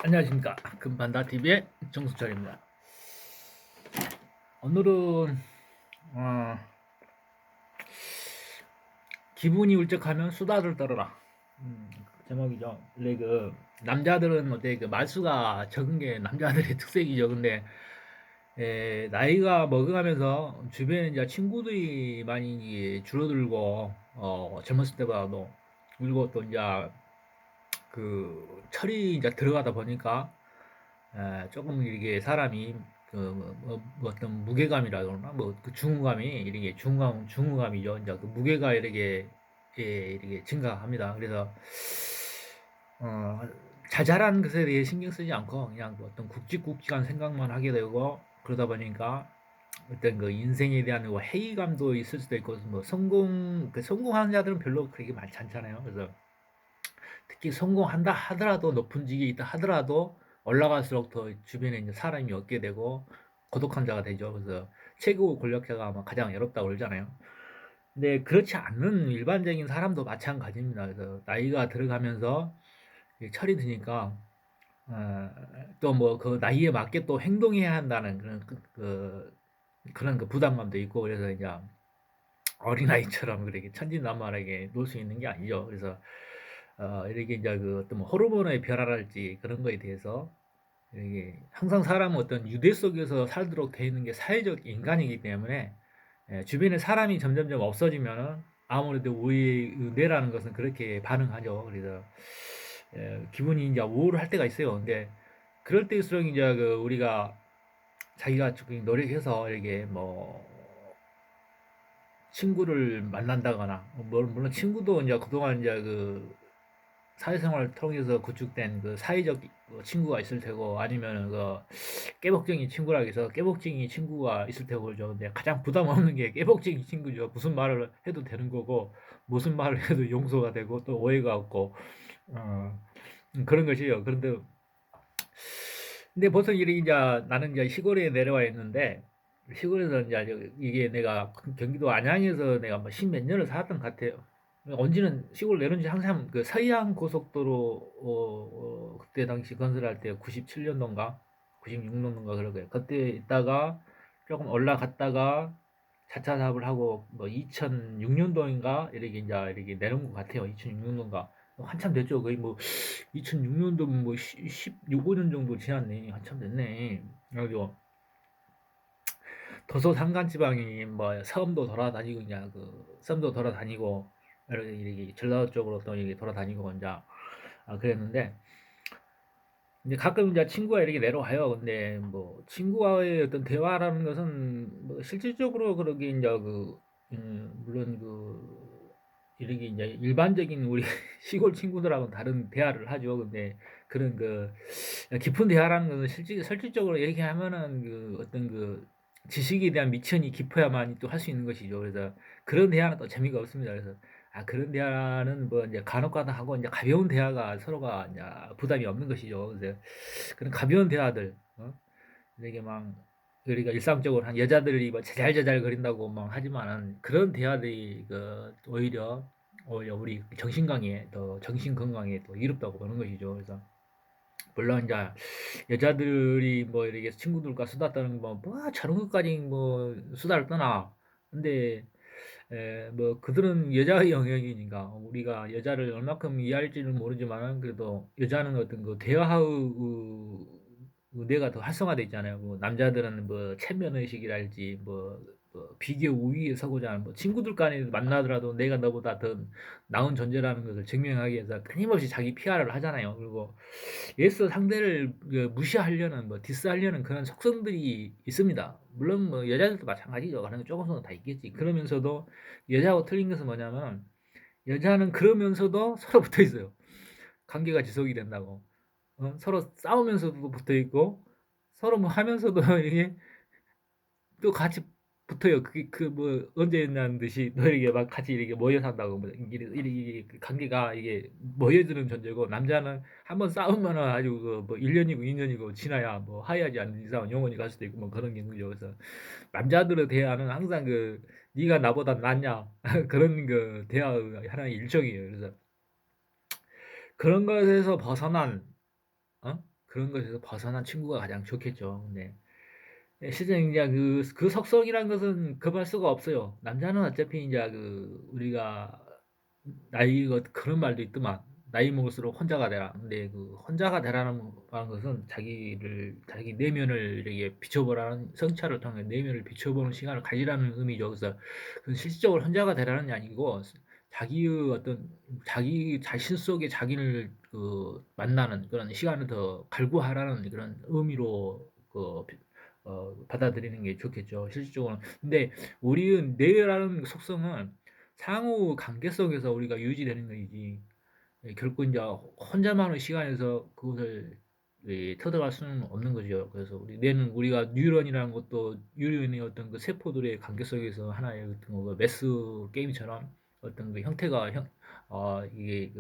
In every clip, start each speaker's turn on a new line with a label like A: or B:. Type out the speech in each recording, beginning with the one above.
A: 안녕하십니까. 금반다TV의 정수철입니다. 오늘은 어, 기분이 울적하면 수다를 떨어라. 제목이죠. 원래 그 남자들은 어때 그 말수가 적은 게 남자들의 특색이죠. 근데 나이가 먹어가면서 주변에 이제 친구들이 많이 이제 줄어들고 젊었을 때보다도 그리고 또 이제 그 철이 이제 들어가다 보니까 조금 이게 사람이 뭐 어떤 무게감이라 그러나 뭐그 중후감이 이렇게 중후감이죠. 이제 그 무게가 이렇게 이렇게 증가합니다. 그래서 어, 자잘한 것에 대해 신경 쓰지 않고 그냥 뭐 어떤 굵직굵직한 생각만 하게 되고 그러다 보니까 어떤 그 인생에 대한 뭐 회의감도 있을 수도 있고 뭐 성공하는 자들은 별로 그렇게 많지 않잖아요. 그래서 특히 성공한다 하더라도 높은 직에 있다 하더라도 올라갈수록 더 주변에 있는 사람이 없게 되고 고독한 자가 되죠. 그래서 최고 권력자가 아마 가장 외롭다고 그러잖아요. 근데 그렇지 않는 일반적인 사람도 마찬가지입니다. 그래서 나이가 들어가면서 철이 드니까 또 뭐 그 나이에 맞게 또 행동해야 한다는 그런 그 부담감도 있고 그래서 이제 어린아이처럼 그렇게 천진난만하게 놀 수 있는 게 아니죠. 그래서 이렇게 이제 그 어떤 뭐 호르몬의 변화랄지 그런 거에 대해서 이게 항상 사람은 어떤 유대 속에서 살도록 되어 있는 게 사회적 인간이기 때문에 주변에 사람이 점점점 없어지면은 아무래도 우리뇌라는 것은 그렇게 반응하죠. 그래서 기분이 이제 우울할 때가 있어요. 근데 그럴 때일수록 이제 그 우리가 자기가 조금 노력해서 이렇게 뭐 친구를 만난다거나 물론 친구도 이제 그동안 이제 그 사회생활을 통해서 구축된 그 사회적 친구가 있을 테고 아니면 그 깨복쟁이 친구라 해서 깨복쟁이 친구가 있을 테고 그러죠. 근데 가장 부담 없는 게 깨복쟁이 친구죠. 무슨 말을 해도 되는 거고 무슨 말을 해도 용서가 되고 또 오해가 없고 어, 그런 것이요. 그런데 근데 보통 이렇게 이제 나는 이제 시골에 내려와 있는데 시골에서 이제 이게 내가 경기도 안양에서 내가 뭐 십몇 년을 살았던 것 같아요. 언제는 시골 내려온 지 항상 그 서해안 고속도로 그때 당시 건설할 때 97년도인가 96년도인가 그럴 거예요. 그때 있다가 조금 올라갔다가 차차 사업을 하고 뭐 2006년도인가 이렇게 이제 이렇게 내려온 것 같아요. 2006년도인가 한참 됐죠. 거의 뭐 2006년도 뭐 16, 5년 정도 지났네. 한참 됐네. 그래가지고 도서 산간지방이 뭐 섬도 돌아다니고 이제 그 섬도 돌아다니고 이렇게 전라도 쪽으로 또 이렇게 돌아다니고 이제 그랬는데 이제 가끔 이제 친구가 이렇게 내려와요. 근데 뭐 친구와의 어떤 대화라는 것은 뭐 실질적으로 그러게 이제 물론 이렇게 이제 일반적인 우리 시골 친구들하고는 다른 대화를 하죠. 근데 그런 깊은 대화라는 것은 실질적으로 얘기하면은 그 어떤 그 지식에 대한 미천이 깊어야만 또 할 수 있는 것이죠. 그래서 그런 대화는 또 재미가 없습니다. 그래서 그런 대화는 뭐 이제 간혹가다 하고 이제 가벼운 대화가 서로가 이제 부담이 없는 것이죠. 그래서 그런 가벼운 대화들, 이게 막 우리가 일상적으로 한 여자들이 뭐 제잘제잘 거린다고 막 하지만은 그런 대화들이 오히려 우리 정신 강에 더 정신 건강에 더 이롭다고 보는 것이죠. 그래서 물론 이제 여자들이 뭐 이렇게 친구들과 수다 떠는 뭐 저런 것까지 뭐 수다를 떠나. 근데 뭐 그들은 여자의 영역이니까 우리가 여자를 얼마큼 이해할지는 모르지만은 그래도 여자는 어떤 그 대화의 뇌가 더 활성화돼 있잖아요. 뭐 남자들은 뭐 체면 의식이랄지 뭐 비교 우위에 서고자 하는 뭐 친구들 간에 만나더라도 내가 너보다 더 나은 존재라는 것을 증명하기 위해서 끊임없이 자기 PR을 하잖아요. 그리고 예서 상대를 무시하려는 뭐 디스하려는 그런 속성들이 있습니다. 물론 뭐 여자들도 마찬가지죠. 그런 게 조금씩은 다 있겠지. 그러면서도 여자하고 틀린 것은 뭐냐면 여자는 그러면서도 서로 붙어 있어요. 관계가 지속이 된다고. 서로 싸우면서도 붙어 있고 서로 뭐 하면서도 이게 또 같이 붙어요. 그게 그 뭐 언제 했냐는 듯이 너에게 막 같이 이렇게 모여 산다고 뭐 이게 관계가 이게 모여드는 존재고 남자는 한번 싸우면은 아주 그뭐 1년이고 2년이고 지나야 뭐 화해하지 않는 이상은 영원히 갈 수도 있고 뭐 그런 게 있는 거죠. 그래서 남자들의 대화는 항상 네가 나보다 낫냐 그런 그 대화의 하나의 일종이에요. 그래서 그런 것에서 벗어난 어? 그런 것에서 벗어난 친구가 가장 좋겠죠. 근데 실제 이제 그 속성이란 것은 급할 수가 없어요. 남자는 어차피 이제 우리가 나이 그런 말도 있더만 나이 먹을수록 혼자가 되라. 근데 그 혼자가 되라는 것은 자기 내면을 이렇게 비춰보라는 성찰을 통해 내면을 비춰보는 시간을 가지라는 의미죠. 그래서 그 실질적으로 혼자가 되라는 게 아니고 자기의 어떤 자기 자신 속에 자기를 만나는 그런 시간을 더 갈구하라는 그런 의미로 받아들이는 게 좋겠죠. 실질적으로. 근데 우리의 뇌라는 속성은 상호 관계 속에서 우리가 유지되는 것이지 결코 이제 혼자만의 시간에서 그것을 터득할 수는 없는 거죠. 그래서 우리 뇌는 우리가 뉴런이라는 것도 뉴런의 어떤 그 세포들의 관계 속에서 하나의 어떤 그 매스 게임처럼 어떤 그 형태가 이게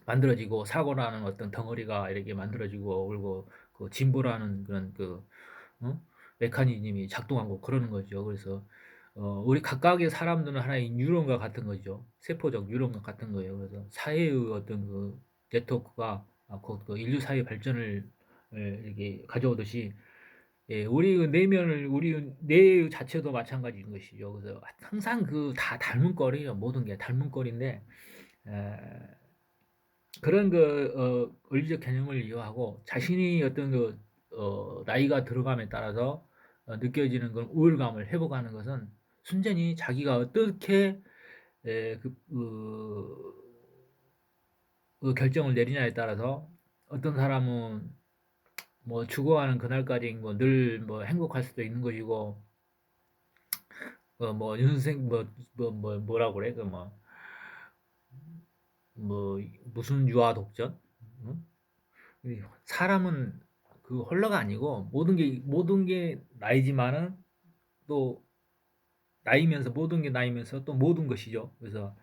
A: 만들어지고 사고라는 어떤 덩어리가 이렇게 만들어지고 그리고 그 진보라는 그런 어? 메커니즘이 작동하고 그러는 거죠. 그래서 우리 각각의 사람들은 하나의 뉴런과 같은 거죠. 세포적 뉴런과 같은 거예요. 그래서 사회의 어떤 그 네트워크가 그 인류 사회 발전을 이렇게 가져오듯이 우리 그 내면을 우리 뇌 자체도 마찬가지인 것이죠. 그래서 항상 다 닮은 꼴이에요. 모든 게 닮은 꼴인데 에, 그런 원리적 개념을 이용하고 자신이 어떤 나이가 들어감에 따라서 느껴지는 그런 우울감을 회복하는 것은 순전히 자기가 어떻게 에, 그 결정을 내리냐에 따라서 어떤 사람은 뭐 죽어가는 그날까지 뭐늘 행복할 수도 있는 것이고 뭐 인생 뭐라고 그래 뭐 무슨 유아 독전 응? 사람은 그 홀러가 아니고 모든 게 나이지만은 또 나이면서 모든 게 나이면서 또 모든 것이죠. 그래서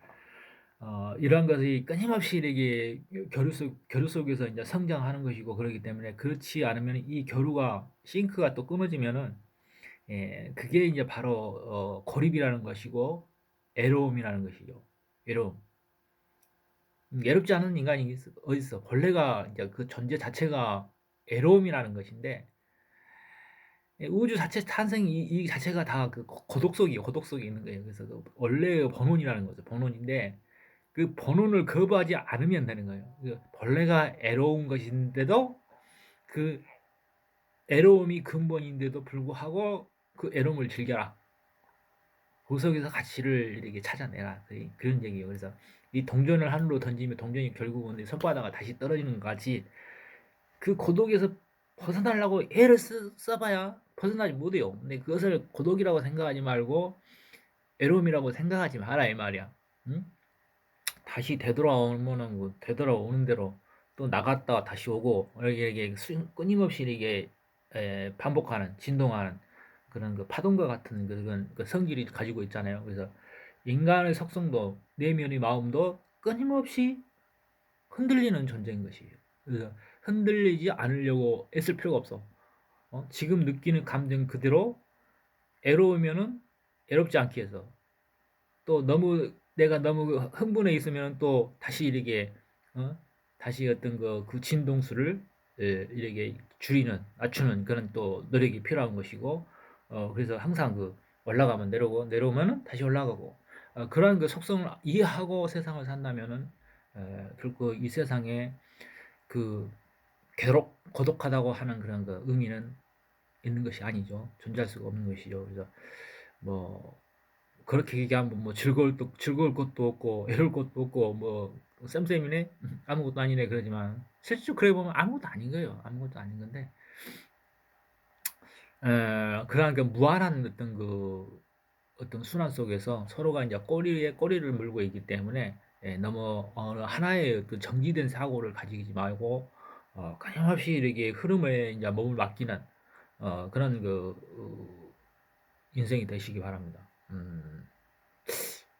A: 이러한 것이 끊임없이 이렇게 교류 속에서 이제 성장하는 것이고 그렇기 때문에 그렇지 않으면 이 교류가 싱크가 또 끊어지면은 그게 이제 바로 고립이라는 것이고 애로움이라는 것이죠. 애로움. 애롭지 않은 인간이 어디 있어? 벌레가 이제 그 존재 자체가 애로움이라는 것인데 우주 자체 탄생이 이 자체가 다 그 고독 속에 있는 거예요. 그래서 그 원래의 본원이라는 거죠. 본원인데 그 본원을 거부하지 않으면 되는 거예요. 그 벌레가 애로운 것인데도 그 애로움이 근본인데도 불구하고 그 애로움을 즐겨라. 그 속에서 가치를 이렇게 찾아내라. 그런 얘기예요. 그래서 이 동전을 하늘로 던지면 동전이 결국은 손바닥가 다시 떨어지는 것 같이 그 고독에서 벗어나려고 애를 써봐야 벗어나지 못해요. 근데 그것을 고독이라고 생각하지 말고 애로움이라고 생각하지 마라 이 말이야. 응? 다시 되돌아오면은 되돌아오는 대로 또 나갔다가 다시 오고 이렇게 끊임없이 이렇게 반복하는 진동하는 그런 그 파동과 같은 그런 그 성질이 가지고 있잖아요. 그래서 인간의 속성도 내면의 마음도 끊임없이 흔들리는 존재인 것이에요. 그래서 흔들리지 않으려고 애쓸 필요가 없어. 지금 느끼는 감정 그대로 애로우면은 애롭지 않게 해서 또 내가 너무 흥분해 있으면 또 다시 이렇게 어? 다시 어떤 그 진동수를 이렇게 낮추는 그런 또 노력이 필요한 것이고 그래서 항상 올라가면 내려오고 내려오면은 다시 올라가고 그러한 그 속성을 이해하고 세상을 산다면은 결코 이 세상에 그 고독하다고 하는 그런 그 의미는 있는 것이 아니죠. 존재할 수가 없는 것이죠. 그래서 뭐 그렇게 얘기하면 뭐 즐거울 것도 없고 애로울 것도 없고 뭐 쌤쌤이네 아무것도 아니네 그러지만 실제로 그래 보면 아무것도 아닌 거예요. 아무것도 아닌 건데 그러한 그 무한한 어떤 순환 속에서 서로가 이제 꼬리에 꼬리를 물고 있기 때문에 너무 하나의 어떤 정지된 사고를 가지지 말고 끊임없이 이렇게 흐름에 이제 몸을 맡기는 그런 인생이 되시기 바랍니다.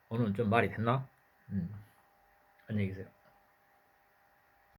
A: 오늘 좀 말이 됐나? 안녕히 계세요.